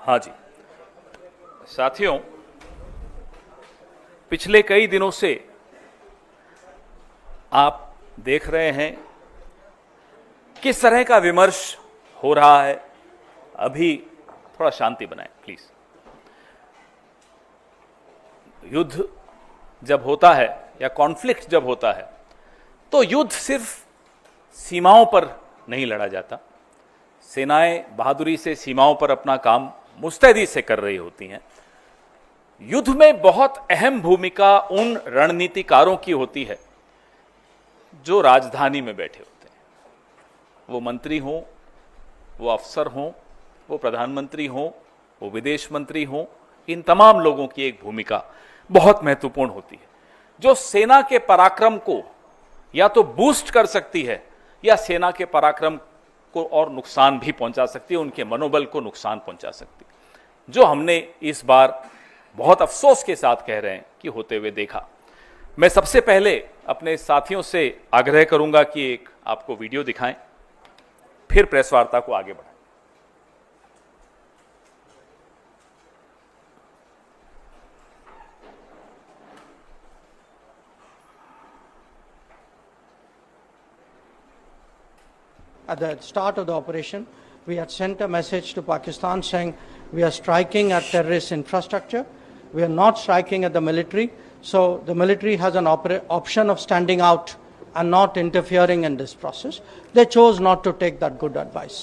हाँ जी साथियों, पिछले कई दिनों से आप देख रहे हैं किस तरह का विमर्श हो रहा है। अभी थोड़ा शांति बनाएं प्लीज। युद्ध जब होता है या कॉन्फ्लिक्ट जब होता है तो युद्ध सिर्फ सीमाओं पर नहीं लड़ा जाता। सेनाएं बहादुरी से सीमाओं पर अपना काम मुस्तैदी से कर रही होती हैं। युद्ध में बहुत अहम भूमिका उन रणनीतिकारों की होती है जो राजधानी में बैठे होते हैं। वो मंत्री हों, वो अफसर हों, वो प्रधानमंत्री हों, वो विदेश मंत्री हों, इन तमाम लोगों की एक भूमिका बहुत महत्वपूर्ण होती है जो सेना के पराक्रम को या तो बूस्ट कर सकती है या सेना के पराक्रम को और नुकसान भी पहुंचा सकती है, उनके मनोबल को नुकसान पहुंचा सकती है, जो हमने इस बार बहुत अफसोस के साथ कह रहे हैं कि होते हुए देखा। मैं सबसे पहले अपने साथियों से आग्रह करूंगा कि एक आपको वीडियो दिखाएं, फिर प्रेस वार्ता को आगे बढ़ाएं। At the start of the operation, we had sent a message to Pakistan saying we are striking at terrorist infrastructure. We are not striking at the military. So the military has an option of standing out and not interfering in this process. They chose not to take that good advice.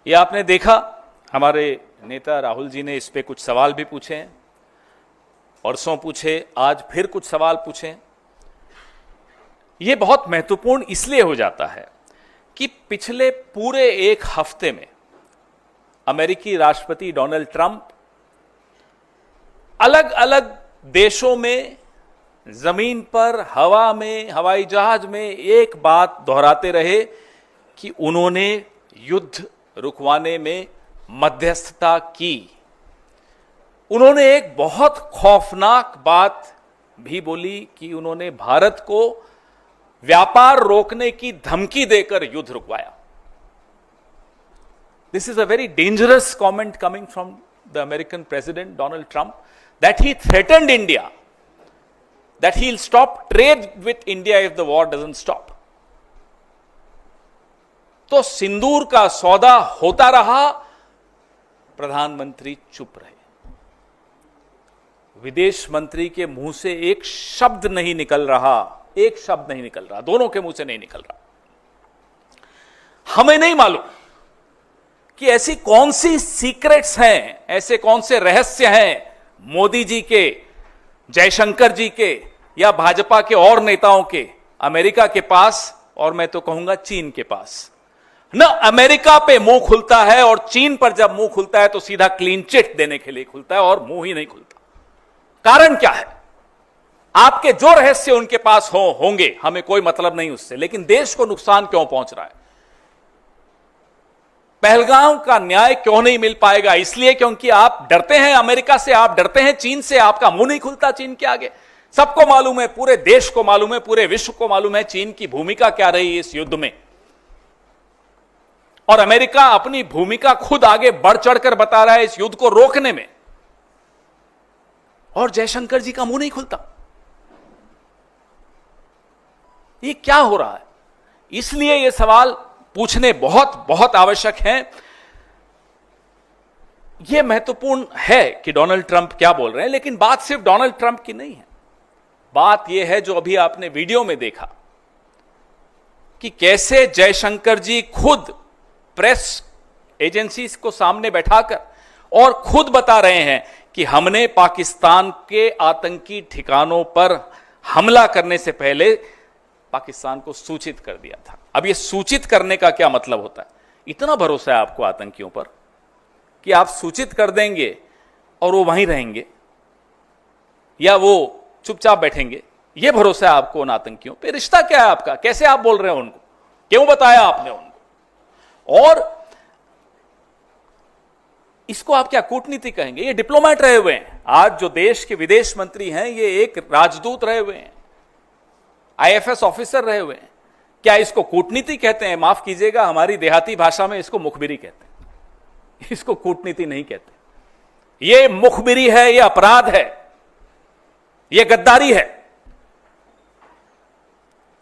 ये आपने देखा, हमारे नेता राहुल जी ने इस पे कुछ सवाल भी पूछे हैं, परसों पूछे, आज फिर कुछ सवाल पूछे। ये बहुत महत्वपूर्ण इसलिए हो जाता है कि पिछले पूरे एक हफ्ते में अमेरिकी राष्ट्रपति डोनाल्ड ट्रंप अलग अलग देशों में, जमीन पर, हवा में, हवाई जहाज में एक बात दोहराते रहे कि उन्होंने युद्ध रुकवाने में मध्यस्थता की। उन्होंने एक बहुत खौफनाक बात भी बोली कि उन्होंने भारत को व्यापार रोकने की धमकी देकर युद्ध रुकवाया। This is a very dangerous comment coming from the American President Donald Trump, that he threatened India, that he'll stop trade with India if the war doesn't stop. तो सिंदूर का सौदा होता रहा, प्रधानमंत्री चुप रहे। विदेश मंत्री के मुंह से एक शब्द नहीं निकल रहा, एक शब्द नहीं निकल रहा, दोनों के मुंह से नहीं निकल रहा। हमें नहीं मालूम कि ऐसी कौन सी सीक्रेट्स हैं, ऐसे कौन से रहस्य हैं मोदी जी के, जयशंकर जी के या भाजपा के और नेताओं के अमेरिका के पास, और मैं तो कहूंगा चीन के पास। न अमेरिका पे मुंह खुलता है, और चीन पर जब मुंह खुलता है तो सीधा क्लीन चिट देने के लिए खुलता है, और मुंह ही नहीं खुलता। कारण क्या है? आपके जो रहस्य उनके पास होंगे, हमें कोई मतलब नहीं उससे, लेकिन देश को नुकसान क्यों पहुंच रहा है? पहलगाम का न्याय क्यों नहीं मिल पाएगा? इसलिए क्योंकि आप डरते हैं अमेरिका से, आप डरते हैं चीन से, आपका मुंह नहीं खुलता चीन के आगे। सबको मालूम है, पूरे देश को मालूम है, पूरे विश्व को मालूम है चीन की भूमिका क्या रही इस युद्ध में, और अमेरिका अपनी भूमिका खुद आगे बढ़ चढ़कर बता रहा है इस युद्ध को रोकने में, और जयशंकर जी का मुंह नहीं खुलता। ये क्या हो रहा है? इसलिए ये सवाल पूछने बहुत बहुत आवश्यक हैं। यह महत्वपूर्ण है कि डोनाल्ड ट्रंप क्या बोल रहे हैं, लेकिन बात सिर्फ डोनाल्ड ट्रंप की नहीं है। बात यह है जो अभी आपने वीडियो में देखा कि कैसे जयशंकर जी खुद प्रेस एजेंसीज को सामने बैठाकर और खुद बता रहे हैं कि हमने पाकिस्तान के आतंकी ठिकानों पर हमला करने से पहले पाकिस्तान को सूचित कर दिया था। अब यह सूचित करने का क्या मतलब होता है? इतना भरोसा है आपको आतंकियों पर कि आप सूचित कर देंगे और वो वहीं रहेंगे या वो चुपचाप बैठेंगे? यह भरोसा है आपको उन आतंकियों पे? रिश्ता क्या है आपका? कैसे आप बोल रहे हो उनको? क्यों बताया आपने उनको? और इसको आप क्या कूटनीति कहेंगे? ये डिप्लोमेट रहे हुए हैं। आज जो देश के विदेश मंत्री हैं ये एक राजदूत रहे हुए हैं, आईएफएस ऑफिसर रहे हुए हैं। क्या इसको कूटनीति कहते हैं? माफ कीजिएगा, हमारी देहाती भाषा में इसको मुखबिरी कहते हैं, इसको कूटनीति नहीं कहते। ये मुखबिरी है, ये अपराध है, ये गद्दारी है।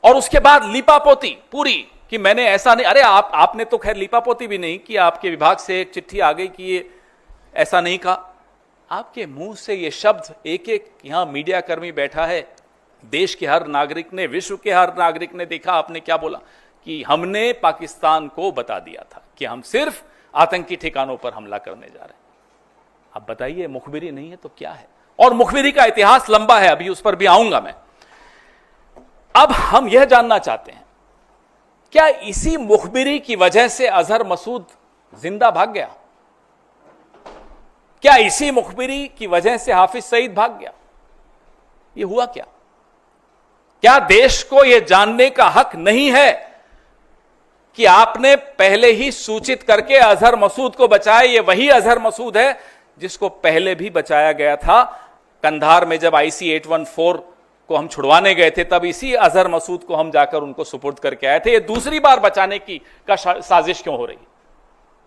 और उसके बाद लीपापोती पूरी कि मैंने ऐसा नहीं, अरे आपने तो खैर लीपापोती भी नहीं कि आपके विभाग से एक चिट्ठी आ गई कि ये ऐसा नहीं कहा। आपके मुंह से ये शब्द एक एक, यहां मीडिया कर्मी बैठा है, देश के हर नागरिक ने, विश्व के हर नागरिक ने देखा आपने क्या बोला कि हमने पाकिस्तान को बता दिया था कि हम सिर्फ आतंकी ठिकानों पर हमला करने जा रहे हैं। अब बताइए, मुखबिरी नहीं है तो क्या है? और मुखबिरी का इतिहास लंबा है, अभी उस पर भी आऊंगा मैं। अब हम यह जानना चाहते हैं, क्या इसी मुखबिरी की वजह से अजहर मसूद जिंदा भाग गया? क्या इसी मुखबिरी की वजह से हाफिज सईद भाग गया? यह हुआ क्या? क्या देश को यह जानने का हक नहीं है कि आपने पहले ही सूचित करके अजहर मसूद को बचाया? ये वही अजहर मसूद है जिसको पहले भी बचाया गया था। कंधार में जब IC 814 को हम छुड़वाने गए थे, तब इसी अजहर मसूद को हम जाकर उनको सुपुर्द करके आए थे। ये दूसरी बार बचाने की साजिश क्यों हो रही?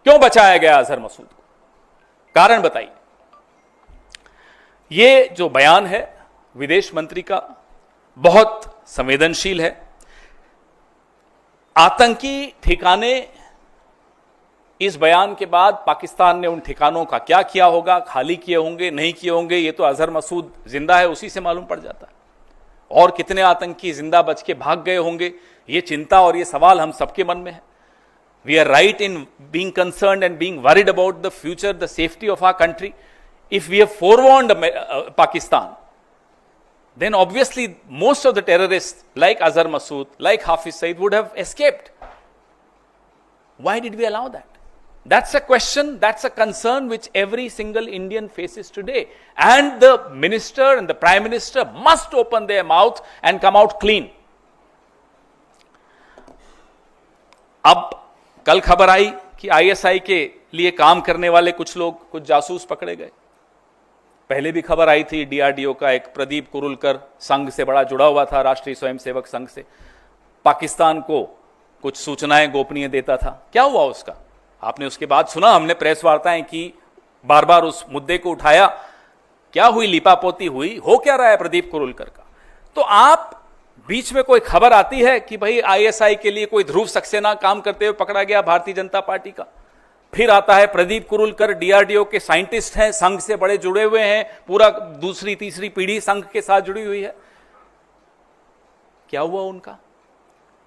क्यों बचाया गया अजहर मसूद को? कारण बताइए। ये जो बयान है विदेश मंत्री का बहुत संवेदनशील है। आतंकी ठिकाने, इस बयान के बाद पाकिस्तान ने उन ठिकानों का क्या किया होगा, खाली किए होंगे, नहीं किए होंगे, ये तो अजहर मसूद जिंदा है उसी से मालूम पड़ जाता है। और कितने आतंकी जिंदा बच के भाग गए होंगे, ये चिंता और ये सवाल हम सबके मन में है। We are right in being concerned and being worried about the future, the safety of our country. If we have forewarned Pakistan, then obviously most of the terrorists like Azhar Masood, like Hafiz Saeed would have escaped. Why did we allow that? That's a question, that's a concern which every single Indian faces today. And the minister and the prime minister must open their mouth and come out clean. अब कल खबर आई कि ISI के लिए काम करने वाले कुछ लोग, कुछ जासूस पकड़े गए। पहले भी खबर आई थी, DRDO का एक प्रदीप कुरुलकर संघ से बड़ा जुड़ा हुआ था, राष्ट्रीय स्वयंसेवक संघ से, पाकिस्तान को कुछ सूचनाएं गोपनीय देता था। क्या हुआ उसका? आपने उसके बाद सुना, हमने प्रेस वार्ताएं की, बार बार उस मुद्दे को उठाया। क्या हुई? लिपापोती हुई? हो क्या रहा है प्रदीप कुरुलकर का? तो आप बीच में कोई खबर आती है कि भाई ISI के लिए कोई ध्रुव सक्सेना काम करते हुए पकड़ा गया भारतीय जनता पार्टी का, फिर आता है प्रदीप कुरुलकर DRDO के साइंटिस्ट हैं, संघ से बड़े जुड़े हुए हैं, पूरा दूसरी तीसरी पीढ़ी संघ के साथ जुड़ी हुई है। क्या हुआ उनका?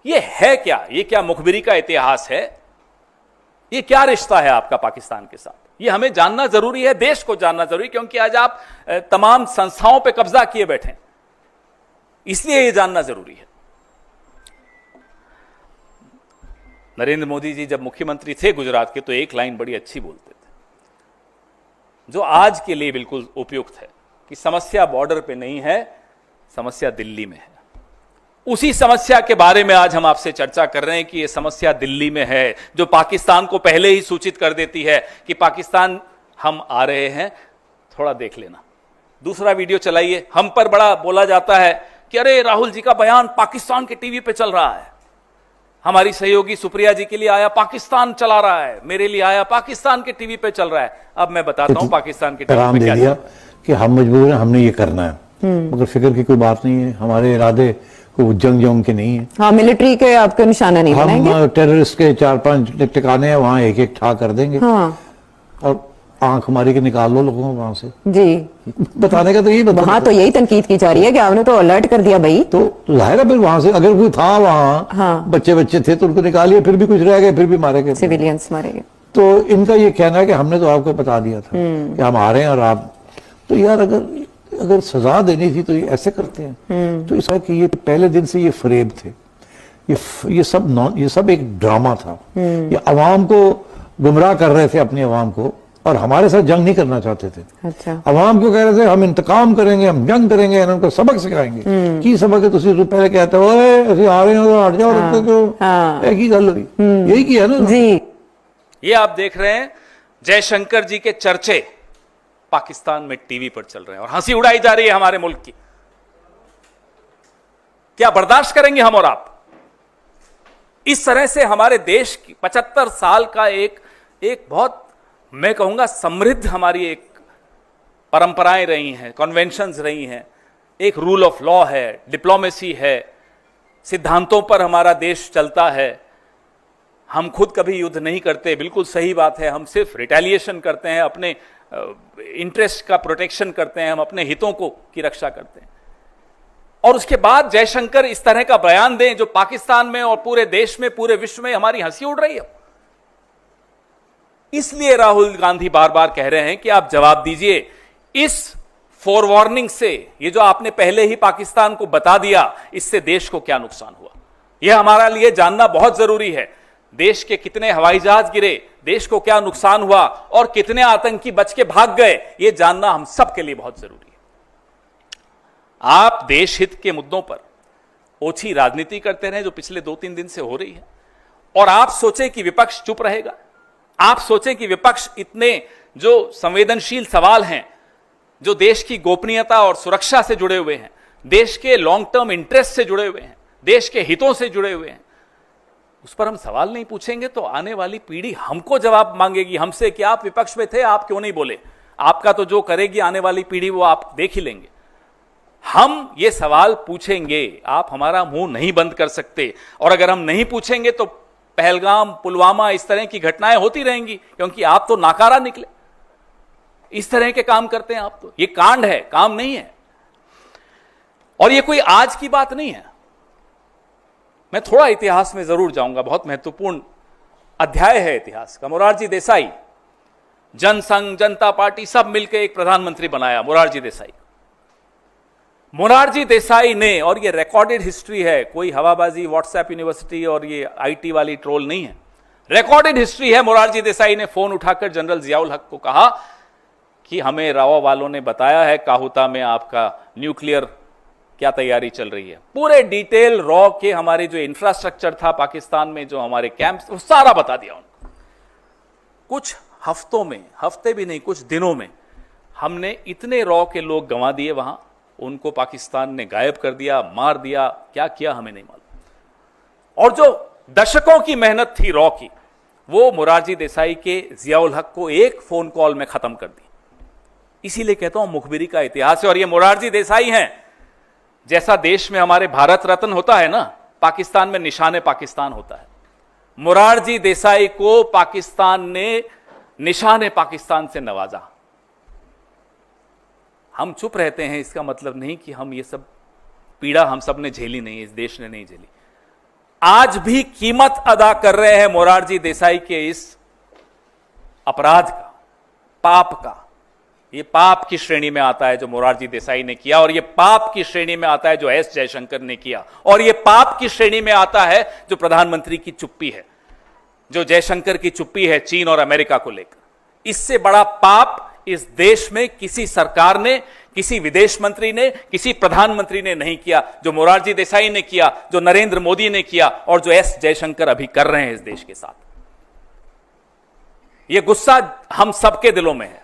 ये है क्या? ये क्या मुखबिरी का इतिहास है? ये क्या रिश्ता है आपका पाकिस्तान के साथ? ये हमें जानना जरूरी है, देश को जानना जरूरी, क्योंकि आज आप तमाम संस्थाओं पे कब्जा किए बैठे हैं, इसलिए ये जानना जरूरी है। नरेंद्र मोदी जी जब मुख्यमंत्री थे गुजरात के, तो एक लाइन बड़ी अच्छी बोलते थे, जो आज के लिए बिल्कुल उपयुक्त है, कि समस्या बॉर्डर पे नहीं है, समस्या दिल्ली में है। उसी समस्या के बारे में आज हम आपसे चर्चा कर रहे हैं कि यह समस्या दिल्ली में है, जो पाकिस्तान को पहले ही सूचित कर देती है कि पाकिस्तान हम आ रहे हैं, थोड़ा देख लेना। दूसरा वीडियो चलाइए। हम पर बड़ा बोला जाता है कि अरे राहुल जी का बयान पाकिस्तान के टीवी पे चल रहा है, हमारी सहयोगी सुप्रिया जी के लिए आया पाकिस्तान चला रहा है, मेरे लिए आया पाकिस्तान के टीवी पे चल रहा है। अब मैं बताता हूं पाकिस्तान के टीवी पे क्या दिया कि हम मजबूर हैं, हमने ये करना है, मगर फिक्र की कोई बात नहीं है, हमारे इरादे को जंग के नहीं है। हाँ, मिलिट्री के आपके निशाना नहीं बनाएंगे, हम टेररिस्ट के 4-5 ठिकाने हैं, वहाँ एक एक ठा कर देंगे। हाँ। और आंख मारी के निकाल लो लोगों को वहां से। जी, बताने का तो यही वहाँ तो यही तनकीद की जा रही है कि आपने तो अलर्ट कर दिया भाई। तो जाहिर है फिर वहां से अगर कोई था वहाँ, हाँ। बच्चे थे तो उनको निकालिए, फिर भी कुछ रह गए, फिर भी मारे गए, सिविलियंस मारे गए। तो इनका ये कहना है कि हमने तो आपको बता दिया था कि हम आ रहे हैं और आप, तो यार अगर सजा देनी थी तो ये ऐसे करते हैं। तो इसका कि ये पहले दिन से ये फरेब थे, ये सब एक ड्रामा था। ये अवाम को गुमराह कर रहे थे, अपनी अवाम को, और हमारे साथ जंग नहीं करना चाहते थे। अच्छा। अवाम को कह रहे थे हम इंतकाम करेंगे, हम जंग करेंगे, उनको सबक सिखाएंगे। की सबक है? तुम पहले कहते हो ऐसे आ रहे हो तो हट जाओ, रखते क्यों? एक ही गल हुई, यही किया ना जी। ये आप देख रहे हैं जयशंकर जी के चर्चे पाकिस्तान में टीवी पर चल रहे हैं और हंसी उड़ाई जा रही है हमारे मुल्क की। क्या बर्दाश्त करेंगे हम और आप? इस तरह से हमारे देश की 75 साल का एक बहुत, मैं कहूंगा, समृद्ध हमारी एक परंपराएं रही हैं, कन्वेंशंस रही हैं, एक रूल ऑफ लॉ है, डिप्लोमेसी है, सिद्धांतों पर हमारा देश चलता है। हम खुद कभी युद्ध नहीं करते, बिल्कुल सही बात है, हम सिर्फ रिटेलिएशन करते हैं, अपने इंटरेस्ट का प्रोटेक्शन करते हैं, हम अपने हितों की रक्षा करते हैं। और उसके बाद जयशंकर इस तरह का बयान दें जो पाकिस्तान में और पूरे देश में, पूरे विश्व में हमारी हंसी उड़ रही है। इसलिए राहुल गांधी बार बार कह रहे हैं कि आप जवाब दीजिए इस फोरवार्निंग से, ये जो आपने पहले ही पाकिस्तान को बता दिया, इससे देश को क्या नुकसान हुआ, यह हमारा लिए जानना बहुत जरूरी है। देश के कितने हवाई जहाज गिरे, देश को क्या नुकसान हुआ और कितने आतंकी बच के भाग गए, यह जानना हम सबके लिए बहुत जरूरी है। आप देश हित के मुद्दों पर ओछी राजनीति करते रहे जो पिछले 2-3 दिन से हो रही है, और आप सोचें कि विपक्ष चुप रहेगा। आप सोचें कि विपक्ष इतने जो संवेदनशील सवाल हैं, जो देश की गोपनीयता और सुरक्षा से जुड़े हुए हैं, देश के लॉन्ग टर्म इंटरेस्ट से जुड़े हुए हैं, देश के हितों से जुड़े हुए हैं, उस पर हम सवाल नहीं पूछेंगे तो आने वाली पीढ़ी हमको जवाब मांगेगी हमसे कि आप विपक्ष में थे, आप क्यों नहीं बोले। आपका तो जो करेगी आने वाली पीढ़ी वो आप देख ही लेंगे। हम ये सवाल पूछेंगे, आप हमारा मुंह नहीं बंद कर सकते, और अगर हम नहीं पूछेंगे तो पहलगाम, पुलवामा, इस तरह की घटनाएं होती रहेंगी, क्योंकि आप तो नाकारा निकले, इस तरह के काम करते हैं आप। तो ये कांड है, काम नहीं है, और ये कोई आज की बात नहीं है। मैं थोड़ा इतिहास में जरूर जाऊंगा, बहुत महत्वपूर्ण अध्याय है इतिहास का। मोरारजी देसाई, जनसंघ, जनता पार्टी सब मिलकर एक प्रधानमंत्री बनाया मोरारजी देसाई। मोरारजी देसाई ने, और ये रिकॉर्डेड हिस्ट्री है, कोई हवाबाजी व्हाट्सएप यूनिवर्सिटी और ये आईटी वाली ट्रोल नहीं है, रिकॉर्डेड हिस्ट्री है। मोरारजी देसाई ने फोन उठाकर जनरल जियाउल हक को कहा कि हमें राव वालों ने बताया है काहुता में आपका न्यूक्लियर क्या तैयारी चल रही है। पूरे डिटेल रॉ के हमारे जो इंफ्रास्ट्रक्चर था पाकिस्तान में, जो हमारे कैंप्स, वो सारा बता दिया उनको। कुछ हफ्तों में, हफ्ते भी नहीं, कुछ दिनों में हमने इतने रॉ के लोग गंवा दिए वहां, उनको पाकिस्तान ने गायब कर दिया, मार दिया, क्या किया हमें नहीं मालूम। और जो दशकों की मेहनत थी रॉ की, वो मोरारजी देसाई के जियाउल हक को एक फोन कॉल में खत्म कर दी। इसीलिए कहता हूं मुखबिरी का इतिहास है। और ये मोरारजी देसाई हैं, जैसा देश में हमारे भारत रत्न होता है ना, पाकिस्तान में निशाने पाकिस्तान होता है। मोरारजी देसाई को पाकिस्तान ने निशाने पाकिस्तान से नवाजा। हम चुप रहते हैं, इसका मतलब नहीं कि हम ये सब पीड़ा हम सब ने झेली नहीं, इस देश ने नहीं झेली। आज भी कीमत अदा कर रहे हैं मोरारजी देसाई के इस अपराध का, पाप का। ये पाप की श्रेणी में आता है जो मोरारजी देसाई ने किया, और ये पाप की श्रेणी में आता है जो एस जयशंकर ने किया, और ये पाप की श्रेणी में आता है जो प्रधानमंत्री की चुप्पी है, जो जयशंकर की चुप्पी है चीन और अमेरिका को लेकर। इससे बड़ा पाप इस देश में किसी सरकार ने, किसी विदेश मंत्री ने, किसी प्रधानमंत्री ने नहीं किया, जो मोरारजी देसाई ने किया, जो नरेंद्र मोदी ने किया, और जो एस जयशंकर अभी कर रहे हैं इस देश के साथ। यह गुस्सा हम सबके दिलों में है,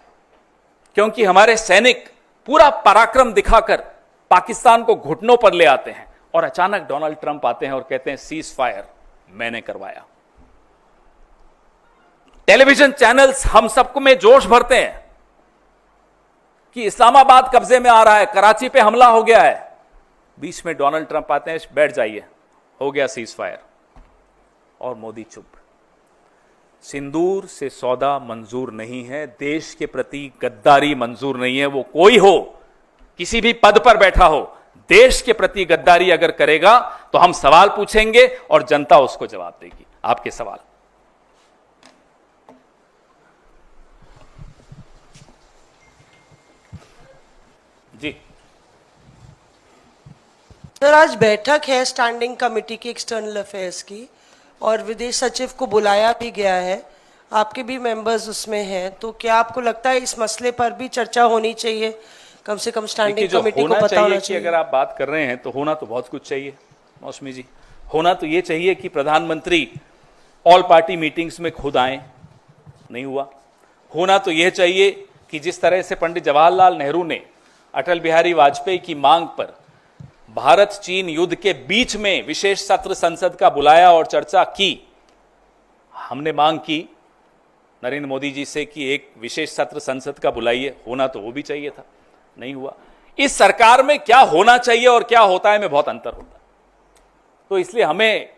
क्योंकि हमारे सैनिक पूरा पराक्रम दिखाकर पाकिस्तान को घुटनों पर ले आते हैं, और अचानक डोनाल्ड ट्रंप आते हैं और कहते हैं सीज फायर मैंने करवाया। टेलीविजन चैनल्स हम सबको में जोश भरते हैं कि इस्लामाबाद कब्जे में आ रहा है, कराची पे हमला हो गया है। बीच में डोनाल्ड ट्रंप आते हैं, बैठ जाइए, हो गया सीज फायर, और मोदी चुप। सिंदूर से सौदा मंजूर नहीं है, देश के प्रति गद्दारी मंजूर नहीं है। वो कोई हो, किसी भी पद पर बैठा हो, देश के प्रति गद्दारी अगर करेगा तो हम सवाल पूछेंगे और जनता उसको जवाब देगी। आपके सवाल। जी सर, आज बैठक है स्टैंडिंग कमेटी की एक्सटर्नल अफेयर्स की, और विदेश सचिव को बुलाया भी गया है, आपके भी मेंबर्स उसमें हैं, तो क्या आपको लगता है इस मसले पर भी चर्चा होनी चाहिए? कम से कम स्टैंडिंग कमेटी को पता होना चाहिए। अगर आप बात कर रहे हैं तो होना तो बहुत कुछ चाहिए मौसमी जी। होना तो ये चाहिए कि प्रधानमंत्री ऑल पार्टी मीटिंग्स में खुद आए, नहीं हुआ। होना तो यह चाहिए कि जिस तरह से पंडित जवाहरलाल नेहरू ने अटल बिहारी वाजपेयी की मांग पर भारत चीन युद्ध के बीच में विशेष सत्र संसद का बुलाया और चर्चा की। हमने मांग की नरेंद्र मोदी जी से कि एक विशेष सत्र संसद का बुलाइए, होना तो वो भी चाहिए था, नहीं हुआ। इस सरकार में क्या होना चाहिए और क्या होता है में बहुत अंतर होता है, तो इसलिए हमें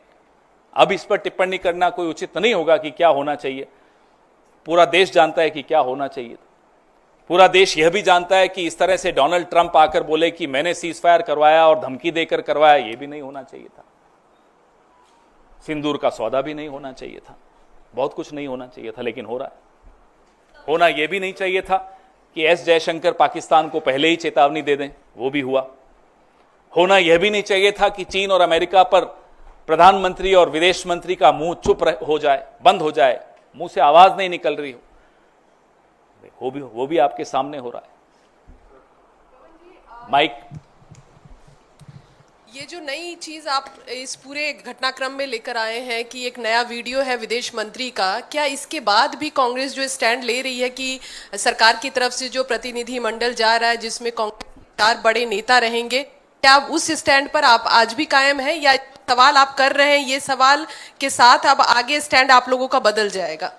अब इस पर टिप्पणी करना कोई उचित नहीं होगा कि क्या होना चाहिए। पूरा देश जानता है कि क्या होना चाहिए। पूरा देश यह भी जानता है कि इस तरह से डोनाल्ड ट्रंप आकर बोले कि मैंने सीज फायर करवाया और धमकी देकर करवाया, यह भी नहीं होना चाहिए था। सिंदूर का सौदा भी नहीं होना चाहिए था, बहुत कुछ नहीं होना चाहिए था, लेकिन हो रहा है। होना यह भी नहीं चाहिए था कि एस जयशंकर पाकिस्तान को पहले ही चेतावनी दे दें, वो भी हुआ। होना यह भी नहीं चाहिए था कि चीन और अमेरिका पर प्रधानमंत्री और विदेश मंत्री का मुंह चुप हो जाए, बंद हो जाए, मुंह से आवाज नहीं निकल रही हो, वो भी आपके सामने हो रहा है। माइक। ये जो नई चीज आप इस पूरे घटनाक्रम में लेकर आए हैं कि एक नया वीडियो है विदेश मंत्री का, क्या इसके बाद भी कांग्रेस जो स्टैंड ले रही है कि सरकार की तरफ से जो प्रतिनिधि मंडल जा रहा है जिसमें कांग्रेस 4 बड़े नेता रहेंगे, क्या आप उस स्टैंड पर आप आज भी कायम है, या सवाल आप कर रहे हैं ये सवाल के साथ अब आगे स्टैंड आप लोगों का बदल जाएगा?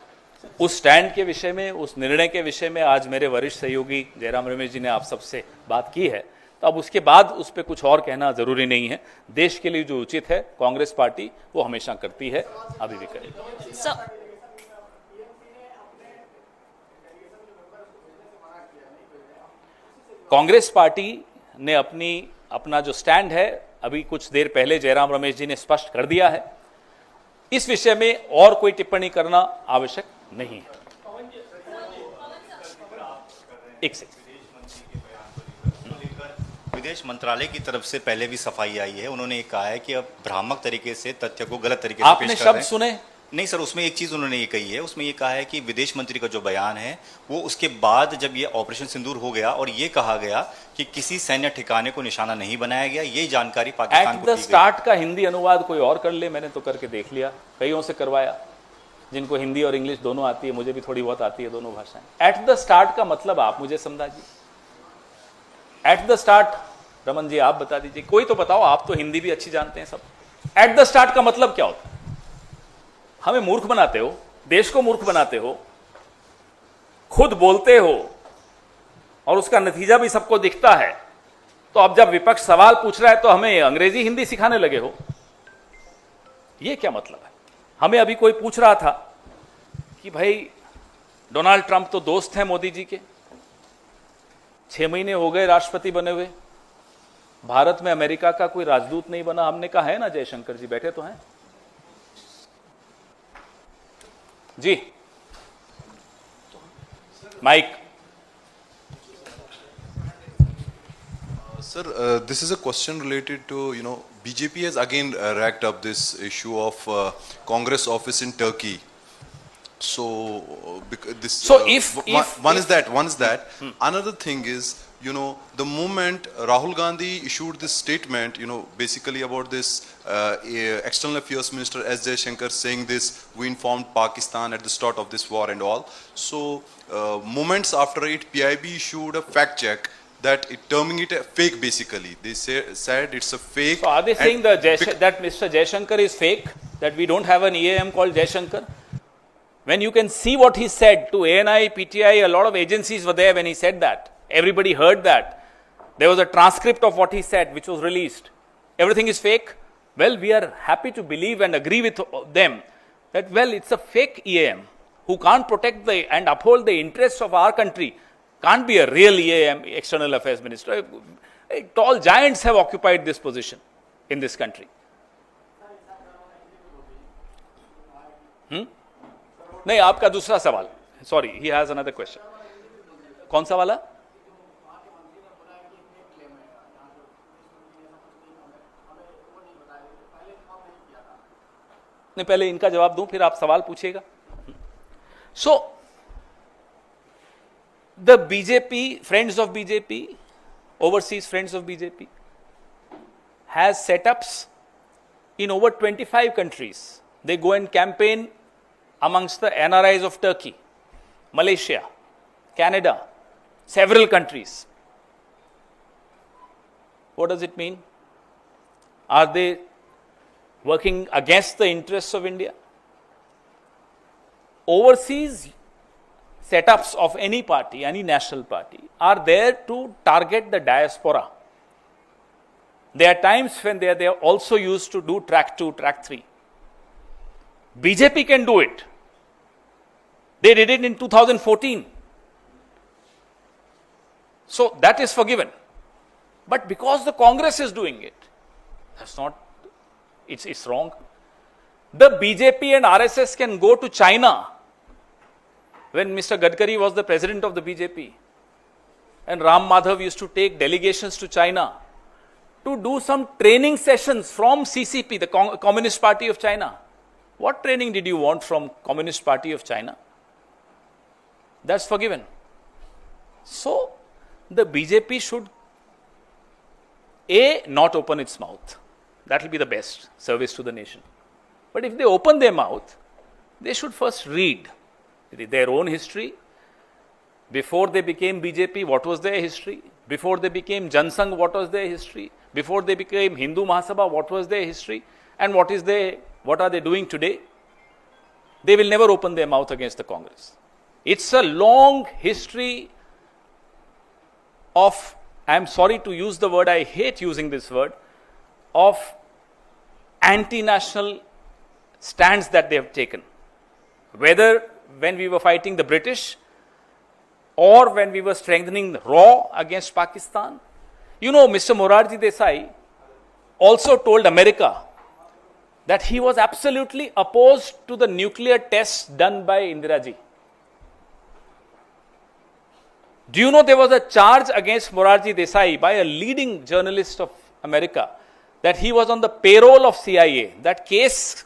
उस स्टैंड के विषय में, उस निर्णय के विषय में आज मेरे वरिष्ठ सहयोगी जयराम रमेश जी ने आप सबसे बात की है, तो अब उसके बाद उस पर कुछ और कहना जरूरी नहीं है। देश के लिए जो उचित है कांग्रेस पार्टी वो हमेशा करती है, अभी भी करेगी। कांग्रेस पार्टी ने अपना जो स्टैंड है अभी कुछ देर पहले जयराम रमेश जी ने स्पष्ट कर दिया है। इस विषय में और कोई टिप्पणी करना आवश्यक नहीं है। एक सेकंड। विदेश मंत्रालय की तरफ से पहले भी सफाई आई है, उन्होंने ये कहा है कि अब भ्रामक तरीके से तथ्य को गलत तरीके से आपने पेश कर रहे शब्द हैं। सुने? नहीं सर, उसमें एक चीज उन्होंने ये कही है, उसमें ये कहा है कि विदेश मंत्री का जो बयान है वो उसके बाद जब ये ऑपरेशन सिंदूर हो गया और ये कहा गया कि किसी सैन्य ठिकाने को निशाना नहीं बनाया गया, ये जानकारी पाकिस्तान एट को द दी गई। स्टार्ट का हिंदी अनुवाद कोई और कर ले, मैंने तो करके देख लिया, कईयों से करवाया, जिनको हिंदी और इंग्लिश दोनों आती है, मुझे भी थोड़ी बहुत आती है दोनों भाषाएं। एट द स्टार्ट का मतलब आप मुझे समझाइए। At the start Raman ji आप बता दीजिए, कोई तो बताओ, आप तो हिंदी भी अच्छी जानते हैं सब। एट द स्टार्ट का मतलब क्या होता है? हमें मूर्ख बनाते हो, देश को मूर्ख बनाते हो, खुद बोलते हो और उसका नतीजा भी सबको दिखता है, तो अब जब विपक्ष सवाल पूछ रहा है तो हमें अंग्रेजी हिंदी सिखाने लगे हो, यह क्या मतलब है? हमें अभी कोई पूछ रहा था कि भाई डोनाल्ड ट्रंप तो दोस्त हैं मोदी जी के, 6 महीने हो गए राष्ट्रपति बने हुए, भारत में अमेरिका का कोई राजदूत नहीं बना। हमने कहा है ना, जयशंकर जी बैठे तो हैं जी। Mic. Sir, this is a question related to, BJP has again racked up this issue of Congress office in Turkey. So, this. So if one is that. Another thing is, the moment Rahul Gandhi issued this statement, basically about this External Affairs Minister S. Jaishankar saying this, we informed Pakistan at the start of this war and all. So, moments after it, PIB issued a fact check that it terming it a fake basically. They said it's a fake. So are they saying that Mr. Jaishankar is fake? That we don't have an EAM called Jaishankar? When you can see what he said to ANI, PTI, a lot of agencies were there when he said that. Everybody heard that. There was a transcript of what he said which was released. Everything is fake? Well, we are happy to believe and agree with them that, well, it's a fake EAM who can't protect and uphold the interests of our country. Can't be a real EAM, External Affairs Minister. Tall giants have occupied this position in this country. नहीं, आपका दूसरा सवाल, sorry, he has another question. कौन सा वाला? नहीं, पहले इनका जवाब दूं फिर आप सवाल पूछिएगा। So the BJP, friends of BJP, overseas friends of BJP has setups in over 25 countries. They go and campaign amongst the NRIs of Turkey, Malaysia, Canada, several countries. What does it mean? Are they working against the interests of India? Overseas setups of any party, any national party, are there to target the diaspora. There are times when they are also used to do track 2, track 3. BJP can do it. They did it in 2014. So that is forgiven. But because the Congress is doing it, that's not, it's wrong. The BJP and RSS can go to China when Mr. Gadkari was the president of the BJP. And Ram Madhav used to take delegations to China to do some training sessions from CCP, the Communist Party of China. What training did you want from Communist Party of China? That's forgiven. So, the BJP should not open its mouth. That will be the best service to the nation. But if they open their mouth, they should first read their own history. Before they became BJP, what was their history? Before they became Jansangh, what was their history? Before they became Hindu Mahasabha, what was their history? And what are they doing today? They will never open their mouth against the Congress. It's a long history of, I am sorry to use the word, I hate using this word, of anti-national stands that they have taken. Whether when we were fighting the British or when we were strengthening RAW against Pakistan. You know, Mr. Morarji Desai also told America that he was absolutely opposed to the nuclear tests done by Indira Ji. Do you know there was a charge against Morarji Desai by a leading journalist of America that he was on the payroll of CIA? That case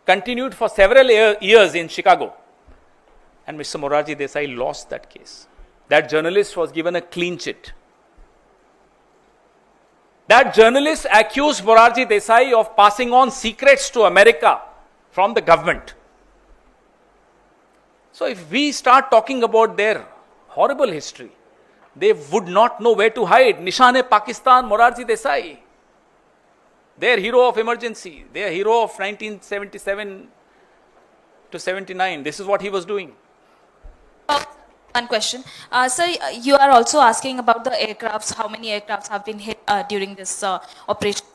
continued for several years in Chicago. And Mr. Morarji Desai lost that case. That journalist was given a clean chit. That journalist accused Morarji Desai of passing on secrets to America from the government. So if we start talking about their horrible history, they would not know where to hide. Nishan-e-Pakistan, Morarji Desai. Their hero of emergency, their hero of 1977 to 79. This is what he was doing. One question. Sir, you are also asking about the aircrafts, how many aircrafts have been hit during this operation.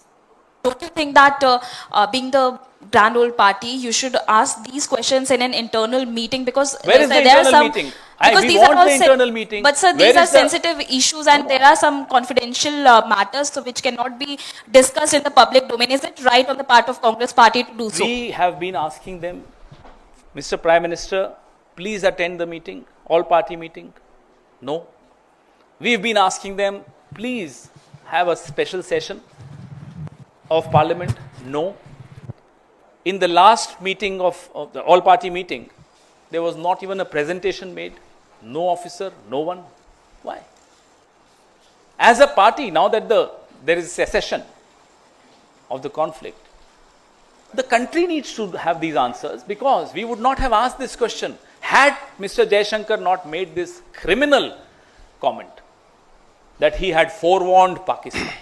Don't you think that being the grand old party, you should ask these questions in an internal meeting? Because where is the internal meeting? We want the internal meeting. But sir, these are sensitive issues and there are some confidential matters which cannot be discussed in the public domain. Is it right on the part of Congress party to do so? We have been asking them, Mr. Prime Minister, please attend the meeting, all party meeting. No. We've been asking them, please have a special session of Parliament. No. In the last meeting of the all party meeting, there was not even a presentation made. No officer, no one. Why? As a party, now that there is cessation of the conflict, the country needs to have these answers, because we would not have asked this question had Mr. Jaishankar not made this criminal comment that he had forewarned Pakistan.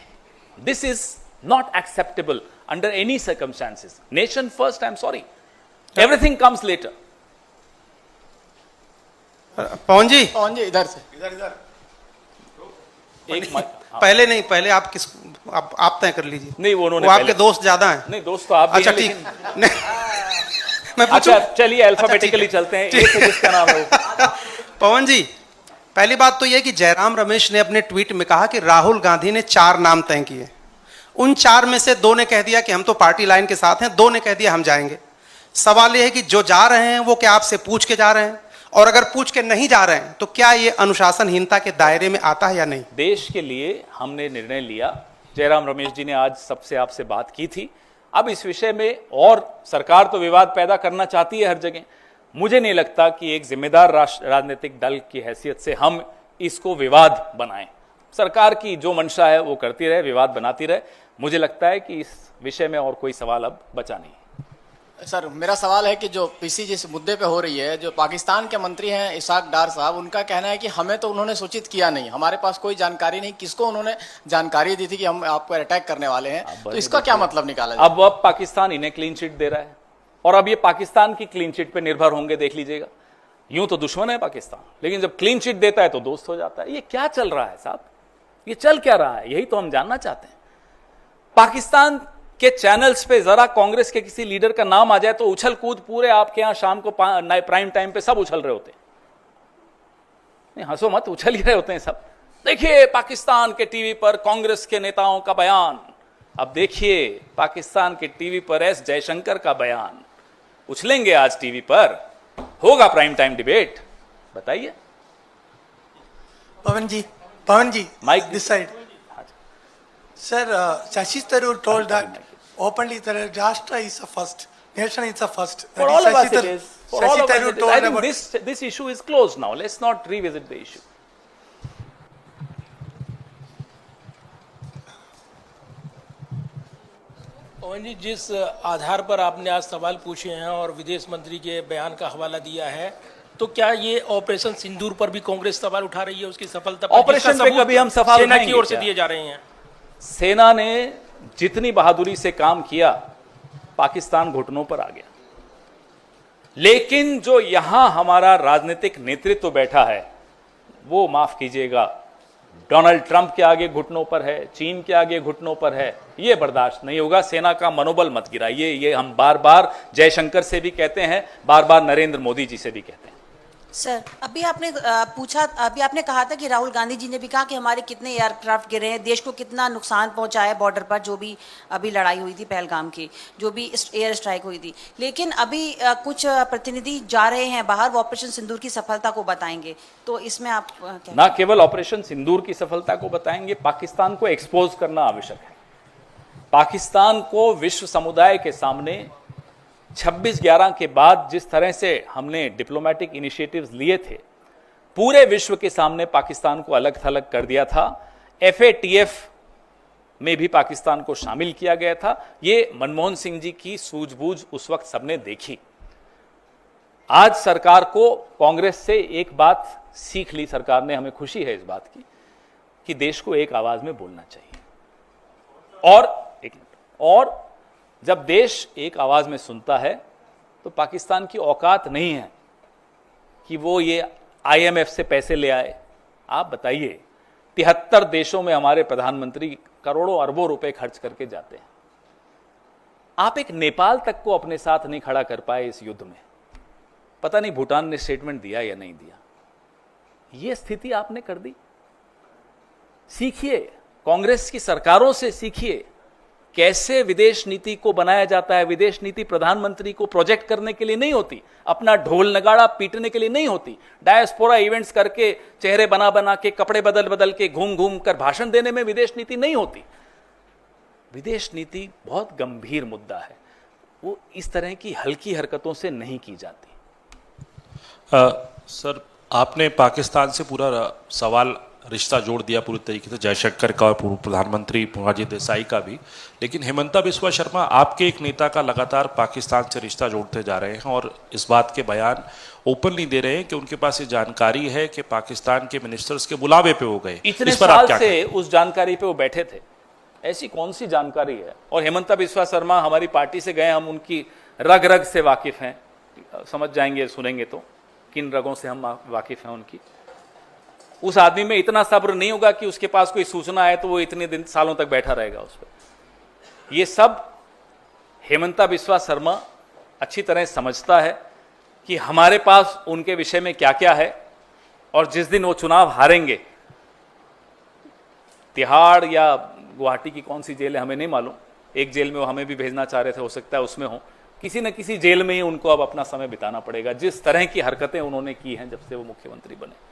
This is not acceptable under any circumstances. Nation first, I'm sorry. Everything comes later. पवन जी इधर से पहले आप किस आप तय कर लीजिए। नहीं, वो उन्होंने आपके दोस्त ज्यादा हैं। नहीं, दोस्त तो आप भी अच्छा हैं, ठीक लेकिन मैं पूछूं? अच्छा चलिए अल्फाबेटिकली चलते हैं। एक से जिसका नाम है वो। पवन जी, पहली बात तो यह कि जयराम रमेश ने अपने ट्वीट में कहा कि राहुल गांधी ने 4 नाम तय किए। उन 4 में से 2 ने कह दिया कि हम तो पार्टी लाइन के साथ हैं, 2 ने कह दिया हम जाएंगे। सवाल यह है कि जो जा रहे हैं वो क्या आपसे पूछ के जा रहे हैं, और अगर पूछ के नहीं जा रहे हैं तो क्या ये अनुशासनहीनता के दायरे में आता है या नहीं? देश के लिए हमने निर्णय लिया। जयराम रमेश जी ने आज सबसे आपसे बात की थी। अब इस विषय में और सरकार तो विवाद पैदा करना चाहती है हर जगह। मुझे नहीं लगता कि एक जिम्मेदार राजनीतिक दल की हैसियत से हम इसको विवाद बनाएं। सरकार की जो मंशा है वो करती रहे, विवाद बनाती रहे। मुझे लगता है कि इस विषय में और कोई सवाल अब बचा नहीं। सर मेरा सवाल है कि जो पीसी जिस मुद्दे पे हो रही है, जो पाकिस्तान के मंत्री हैं इसाक डार साहब, उनका कहना है कि हमें तो उन्होंने सूचित किया नहीं, हमारे पास कोई जानकारी नहीं, किसको उन्होंने जानकारी दी थी कि हम आपको अटैक करने वाले हैं, तो इसका क्या मतलब निकाला जाए? अब पाकिस्तान इन्हें क्लीन चिट दे रहा है और अब ये पाकिस्तान की क्लीन चिट पे निर्भर होंगे, देख लीजिएगा। यूं तो दुश्मन है पाकिस्तान, लेकिन जब क्लीन चिट देता है तो दोस्त हो जाता है। ये क्या चल रहा है साहब, ये चल क्या रहा है, यही तो हम जानना चाहते हैं। पाकिस्तान के चैनल्स पे जरा कांग्रेस के किसी लीडर का नाम आ जाए तो उछल कूद पूरे आपके यहां शाम को प्राइम टाइम पे सब उछल रहे होते हैं। नहीं हंसो मत, उछल ही रहे होते हैं सब। देखिए पाकिस्तान के टीवी पर कांग्रेस के नेताओं का बयान, अब देखिए पाकिस्तान के टीवी पर एस जयशंकर का बयान। उछलेंगे आज टीवी पर, होगा प्राइम टाइम डिबेट, बताइए। Pawan ji mike this side sir, Shashi Tharoor told that openly that Rashtra is a first, nation is a first. For all of us it is. For all Shashi of us Tharoor it is. told I think about this issue is closed now. Let's not revisit the issue. पवन जी, जिस आधार पर आपने आज सवाल पूछे हैं और विदेश मंत्री के बयान का हवाला दिया है, तो क्या ये ऑपरेशन सिंदूर पर भी कांग्रेस सवाल उठा रही है, उसकी सफलता पर? ऑपरेशन पे कभी हम सवाल सेना की उठाएंगे ओर से क्या? दिए जा रहे हैं। सेना ने जितनी बहादुरी से काम किया, पाकिस्तान घुटनों पर आ गया। लेकिन जो यहां हमारा राजनीतिक नेतृत्व बैठा है, वो माफ कीजिएगा, डोनाल्ड ट्रंप के आगे घुटनों पर है, चीन के आगे घुटनों पर है। ये बर्दाश्त नहीं होगा। सेना का मनोबल मत गिराइए। ये हम बार बार जयशंकर से भी कहते हैं, बार बार नरेंद्र मोदी जी से भी कहते हैं। सर, अभी आपने अभी आपने कहा था कि राहुल गांधी जी ने भी कहा कि हमारे कितने एयरक्राफ्ट गिरे हैं, देश को कितना नुकसान पहुंचा है बॉर्डर पर, जो भी अभी लड़ाई हुई थी पहलगाम की, जो भी एयर स्ट्राइक हुई थी। लेकिन अभी कुछ प्रतिनिधि जा रहे हैं बाहर, वो ऑपरेशन सिंदूर की सफलता को बताएंगे, तो इसमें आप क्या? ना केवल ऑपरेशन सिंदूर की सफलता को बताएंगे, पाकिस्तान को एक्सपोज करना आवश्यक है। पाकिस्तान को विश्व समुदाय के सामने 26/11 के बाद जिस तरह से हमने डिप्लोमेटिक इनिशिएटिव्स लिए थे, पूरे विश्व के सामने पाकिस्तान को अलग थलग कर दिया था। FATF में भी पाकिस्तान को शामिल किया गया था। ये मनमोहन सिंह जी की सूझबूझ उस वक्त सबने देखी। आज सरकार को कांग्रेस से एक बात सीख ली सरकार ने, हमें खुशी है इस बात की कि देश को एक आवाज में बोलना चाहिए। और जब देश एक आवाज में सुनता है तो पाकिस्तान की औकात नहीं है कि वो ये IMF से पैसे ले आए। आप बताइए, 73 देशों में हमारे प्रधानमंत्री करोड़ों अरबों रुपए खर्च करके जाते हैं। आप एक नेपाल तक को अपने साथ नहीं खड़ा कर पाए इस युद्ध में। पता नहीं भूटान ने स्टेटमेंट दिया या नहीं दिया। ये स्थिति आपने कर दी। सीखिए, कांग्रेस की सरकारों से सीखिए कैसे विदेश नीति को बनाया जाता है। विदेश नीति प्रधानमंत्री को प्रोजेक्ट करने के लिए नहीं होती, अपना ढोल नगाड़ा पीटने के लिए नहीं होती, डायस्पोरा इवेंट्स करके, चेहरे बना बना के, कपड़े बदल बदल के, घूम घूम कर भाषण देने में विदेश नीति नहीं होती। विदेश नीति बहुत गंभीर मुद्दा है, वो इस तरह की हल्की हरकतों से नहीं की जाती। सर, आपने पाकिस्तान से पूरा सवाल रिश्ता जोड़ दिया पूरी तरीके से, जयशंकर का और पूर्व प्रधानमंत्री मोरारजी देसाई का भी। लेकिन हेमंता बिस्वा शर्मा, आपके एक नेता का लगातार पाकिस्तान से रिश्ता जोड़ते जा रहे हैं और इस बात के बयान ओपनली दे रहे हैं कि उनके पास ये जानकारी है कि पाकिस्तान के मिनिस्टर्स के बुलावे पे वो गए। इतने साल से उस जानकारी पे वो बैठे थे, ऐसी कौन सी जानकारी है? और हेमंता बिस्वा शर्मा हमारी पार्टी से गए, हम उनकी रग रग से वाकिफ हैं। समझ जाएंगे सुनेंगे तो किन रगों से हम वाकिफ हैं उनकी। उस आदमी में इतना सब्र नहीं होगा कि उसके पास कोई सूचना है तो वो इतने दिन सालों तक बैठा रहेगा उस पर। ये सब हेमंता बिस्वा शर्मा अच्छी तरह समझता है कि हमारे पास उनके विषय में क्या क्या है, और जिस दिन वो चुनाव हारेंगे, तिहाड़ या गुवाहाटी की कौन सी जेल है हमें नहीं मालूम, एक जेल में वो हमें भी भेजना चाह रहे थे, हो सकता है उसमें हो, किसी न किसी जेल में ही उनको अब अपना समय बिताना पड़ेगा। जिस तरह की हरकतें उन्होंने की हैं जब से वो मुख्यमंत्री बने।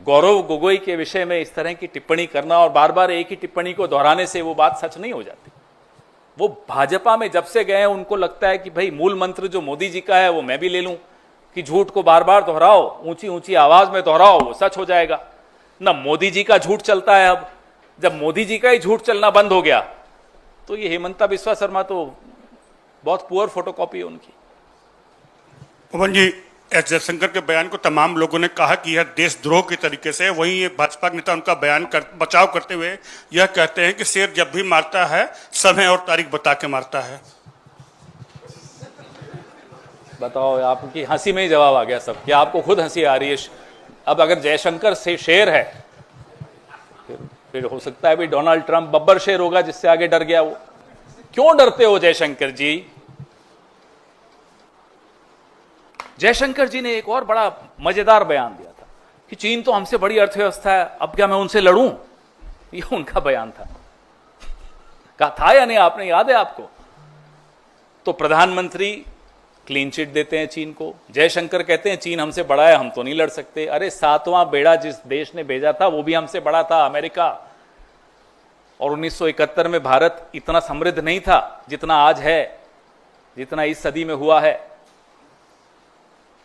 गौरव गोगोई के विषय में इस तरह की टिप्पणी करना और बार बार एक ही टिप्पणी को दोहराने से वो बात सच नहीं हो जाती। वो भाजपा में जब से गए हैं उनको लगता है कि भाई मूल मंत्र जो मोदी जी का है वो मैं भी ले लूं, कि झूठ को बार बार दोहराओ, ऊंची ऊंची आवाज में दोहराओ, वो सच हो जाएगा। ना मोदी जी का झूठ चलता है। अब जब मोदी जी का ही झूठ चलना बंद हो गया तो ये हेमंता बिस्वा शर्मा तो बहुत पुअर फोटोकॉपी है उनकी। पवन जी, एस जयशंकर के बयान को तमाम लोगों ने कहा कि यह देशद्रोह के तरीके से, वहीं ये भाजपा के नेता उनका बचाव करते हुए यह कहते हैं कि शेर जब भी मारता है समय और तारीख बता के मारता है। बताओ, आपकी हंसी में ही जवाब आ गया सब, क्या आपको खुद हंसी आ रही है? अब अगर जयशंकर से शेर है, फिर हो सकता है भी डोनाल्ड ट्रंप बब्बर शेर होगा जिससे आगे डर गया वो। क्यों डरते हो जयशंकर जी? जयशंकर जी ने एक और बड़ा मजेदार बयान दिया था कि चीन तो हमसे बड़ी अर्थव्यवस्था है, अब क्या मैं उनसे लड़ूं? ये उनका बयान था। कहा था या नहीं, आपने याद है आपको? तो प्रधानमंत्री क्लीन चिट देते हैं चीन को, जयशंकर कहते हैं चीन हमसे बड़ा है, हम तो नहीं लड़ सकते। अरे 7वां बेड़ा जिस देश ने भेजा था वो भी हमसे बड़ा था, अमेरिका। और 1971 में भारत इतना समृद्ध नहीं था जितना आज है, जितना इस सदी में हुआ है।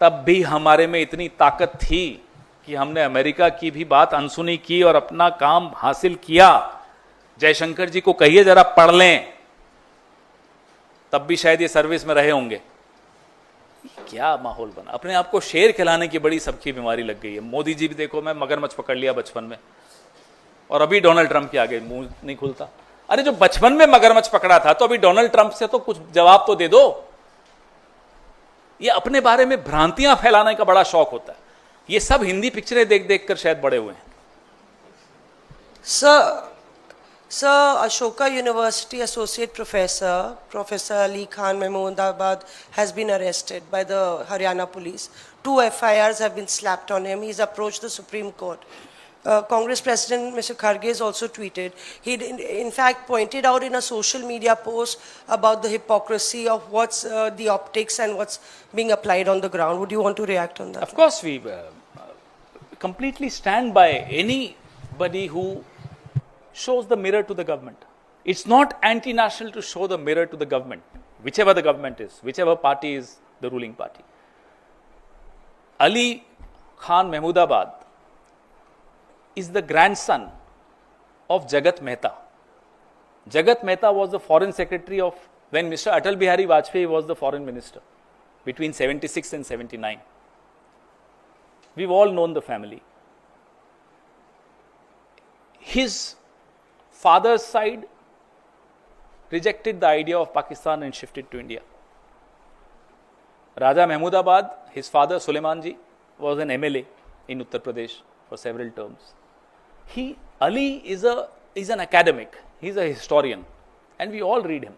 तब भी हमारे में इतनी ताकत थी कि हमने अमेरिका की भी बात अनसुनी की और अपना काम हासिल किया। जयशंकर जी को कहिए जरा पढ़ लें, तब भी शायद ये सर्विस में रहे होंगे। क्या माहौल बना, अपने आप को शेर खिलाने की बड़ी सबकी बीमारी लग गई है। मोदी जी भी देखो, मैं मगरमच्छ पकड़ लिया बचपन में, और अभी डोनाल्ड ट्रंप के आगे मुंह नहीं खुलता। अरे जो बचपन में मगरमच्छ पकड़ा था, तो अभी डोनाल्ड ट्रंप से तो कुछ जवाब तो दे दो। ये अपने बारे में भ्रांतियां फैलाने का बड़ा शौक होता है। ये सब हिंदी पिक्चरें देख देख कर शायद बड़े हुए हैं। Sir, Ashoka University Associate Professor, Professor Ali Khan Mahmoodabad has been arrested by the Haryana police. 2 FIRs have been slapped on him. He's approached the Supreme Court. Congress President Mr. Kharge has also tweeted. He in fact pointed out in a social media post about the hypocrisy of what's the optics and what's being applied on the ground. Would you want to react on that? Of course, we completely stand by anybody who shows the mirror to the government. It's not anti-national to show the mirror to the government, whichever the government is, whichever party is the ruling party. Ali Khan Mahmoodabad is the grandson of Jagat Mehta. Jagat Mehta was the foreign secretary of when Mr. Atal Bihari Vajpayee was the foreign minister between 76 and 79. We've all known the family. His father's side rejected the idea of Pakistan and shifted to India. Raja Mahmoodabad, his father Suleiman ji, was an MLA in Uttar Pradesh for several terms. Ali is an academic, he's a historian, and we all read him.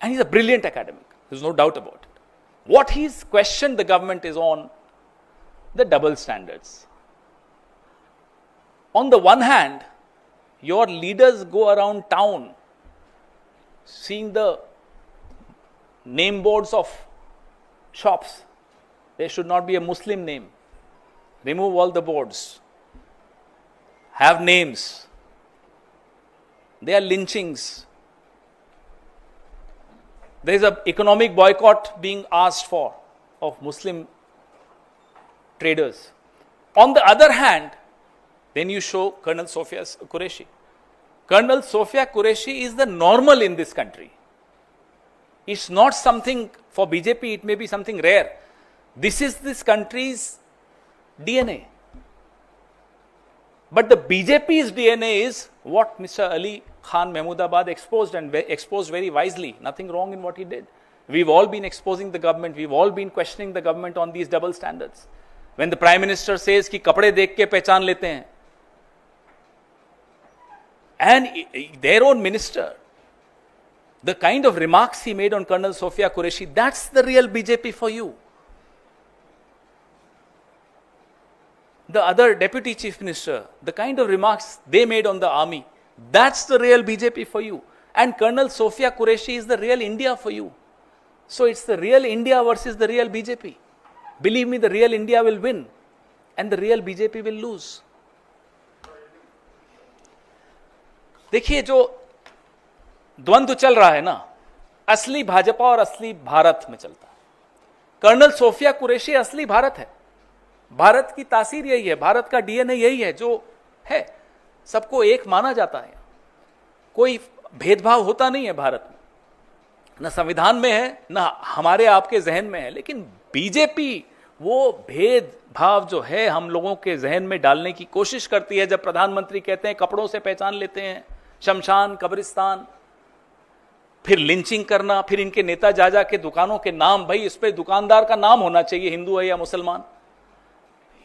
And he's a brilliant academic, there's no doubt about it. What he's questioned the government is on the double standards. On the one hand, your leaders go around town seeing the name boards of shops. There should not be a Muslim name. Remove all the boards. Have names. There are lynchings. There is an economic boycott being asked for of Muslim traders. On the other hand, then you show Colonel Sophia Qureshi. Colonel Sophia Qureshi is the normal in this country. It's not something for BJP, it may be something rare. This is this country's DNA. But the BJP's DNA is what Mr. Ali Khan Mahmoodabad exposed, and exposed very wisely. Nothing wrong in what he did. We've all been exposing the government, we've all been questioning the government on these double standards. When the Prime Minister says कि कपड़े देख के पहचान लेते हैं, and their own minister, the kind of remarks he made on Colonel Sophia Qureshi, that's the real BJP for you. The other deputy chief minister, the kind of remarks they made on the army, that's the real BJP for you. And Colonel Sophia Qureshi is the real India for you. So it's the real India versus the real BJP. Believe me, the real India will win and the real BJP will lose. देखिए, जो द्वंद्व चल रहा है ना, असली भाजपा और असली भारत में चलता है। कर्नल सोफिया कुरैशी असली भारत है। भारत की तासीर यही है, भारत का डीएनए यही है जो है। सबको एक माना जाता है, कोई भेदभाव होता नहीं है भारत में, न संविधान में है, न हमारे आपके जहन में है। लेकिन बीजेपी वो भेदभाव जो है हम लोगों के जहन में डालने की कोशिश करती है। जब प्रधानमंत्री कहते हैं कपड़ों से पहचान लेते हैं, शमशान, कब्रिस्तान, फिर लिंचिंग करना, फिर इनके नेता जा के दुकानों के नाम, भाई इस पे दुकानदार का नाम होना चाहिए, हिंदू है या मुसलमान।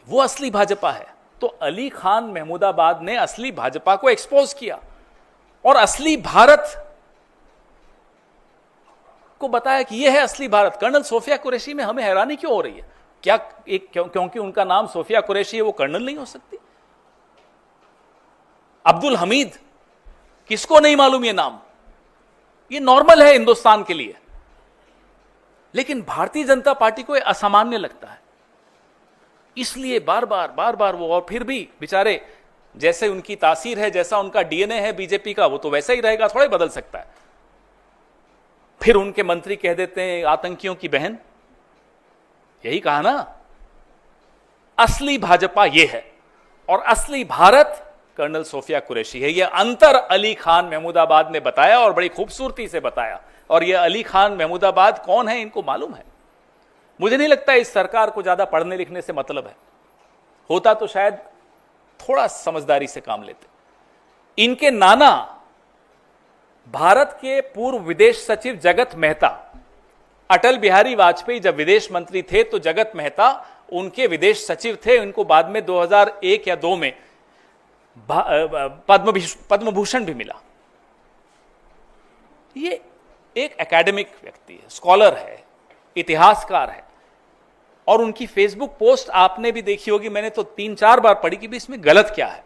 वो असली भाजपा है। तो अली खान महमूदाबाद ने असली भाजपा को एक्सपोज किया और असली भारत को बताया कि यह है असली भारत। कर्नल सोफिया कुरैशी में हमें हैरानी क्यों हो रही है? क्या क्योंकि उनका नाम सोफिया कुरैशी है वो कर्नल नहीं हो सकती? अब्दुल हमीद, किसको नहीं मालूम ये नाम? ये नॉर्मल है हिंदुस्तान के लिए, लेकिन भारतीय जनता पार्टी को ये असामान्य लगता है। इसलिए बार बार वो, और फिर भी बेचारे, जैसे उनकी तासीर है, जैसा उनका डीएनए है बीजेपी का, वो तो वैसा ही रहेगा, थोड़ा बदल सकता है। फिर उनके मंत्री कह देते हैं आतंकियों की बहन। यही कहा ना, असली भाजपा ये है और असली भारत कर्नल सोफिया कुरैशी है। यह अंतर अली खान महमूदाबाद ने बताया और बड़ी खूबसूरती से बताया। और यह अली खान महमूदाबाद कौन है इनको मालूम है। मुझे नहीं लगता इस सरकार को ज्यादा पढ़ने लिखने से मतलब है, होता तो शायद थोड़ा समझदारी से काम लेते। इनके नाना भारत के पूर्व विदेश सचिव जगत मेहता, अटल बिहारी वाजपेयी जब विदेश मंत्री थे तो जगत मेहता उनके विदेश सचिव थे। उनको बाद में 2001 या 2 में पद्म भूषण भी मिला। ये एक एकेडमिक व्यक्ति है, स्कॉलर है, इतिहासकार है। और उनकी फेसबुक पोस्ट आपने भी देखी होगी, मैंने तो 3-4 बार पढ़ी कि भी इसमें गलत क्या है।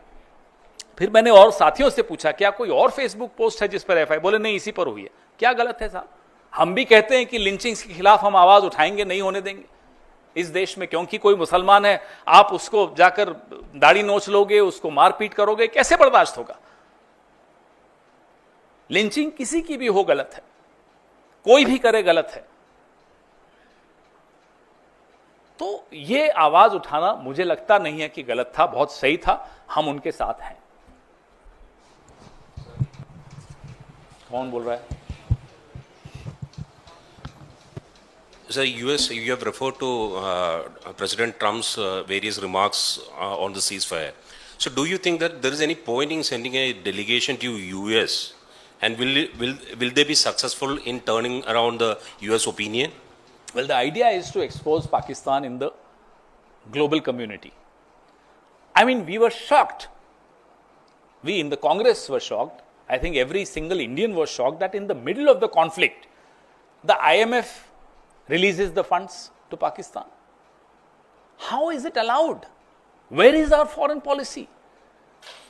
फिर मैंने और साथियों से पूछा क्या कोई और फेसबुक पोस्ट है जिस पर एफआईआर? बोले नहीं, इसी पर हुई है। क्या गलत है साहब? हम भी कहते हैं कि लिंचिंग के खिलाफ हम आवाज उठाएंगे, नहीं होने देंगे इस देश में, क्योंकि कोई मुसलमान है आप उसको जाकर दाढ़ी नोच लोगे, उसको मारपीट करोगे, कैसे बर्दाश्त होगा? लिंचिंग किसी की भी हो गलत है, कोई भी करे गलत है। तो ये आवाज उठाना मुझे लगता नहीं है कि गलत था, बहुत सही था, हम उनके साथ हैं। कौन बोल रहा है? Sir, US, you have referred to President Trump's various remarks on the ceasefire. So, do you think that there is any point in sending a delegation to US, and will they be successful in turning around the US opinion? Well, the idea is to expose Pakistan in the global community. I mean, we were shocked. We in the Congress were shocked. I think every single Indian was shocked that in the middle of the conflict, the IMF releases the funds to Pakistan. How is it allowed? Where is our foreign policy?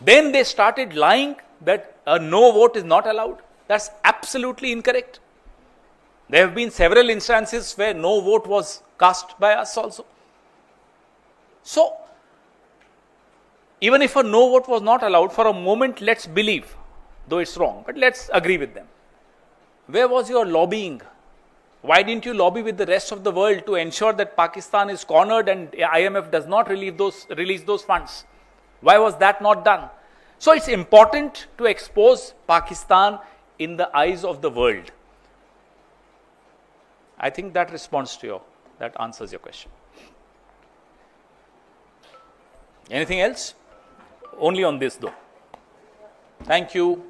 Then they started lying that a no vote is not allowed. That's absolutely incorrect. There have been several instances where no vote was cast by us also. So, even if a no vote was not allowed, for a moment let's believe, though it's wrong, but let's agree with them. Where was your lobbying? Why didn't you lobby with the rest of the world to ensure that Pakistan is cornered and IMF does not release those funds? Why was that not done? So it's important to expose Pakistan in the eyes of the world. I think that that answers your question. Anything else? Only on this though. Thank you.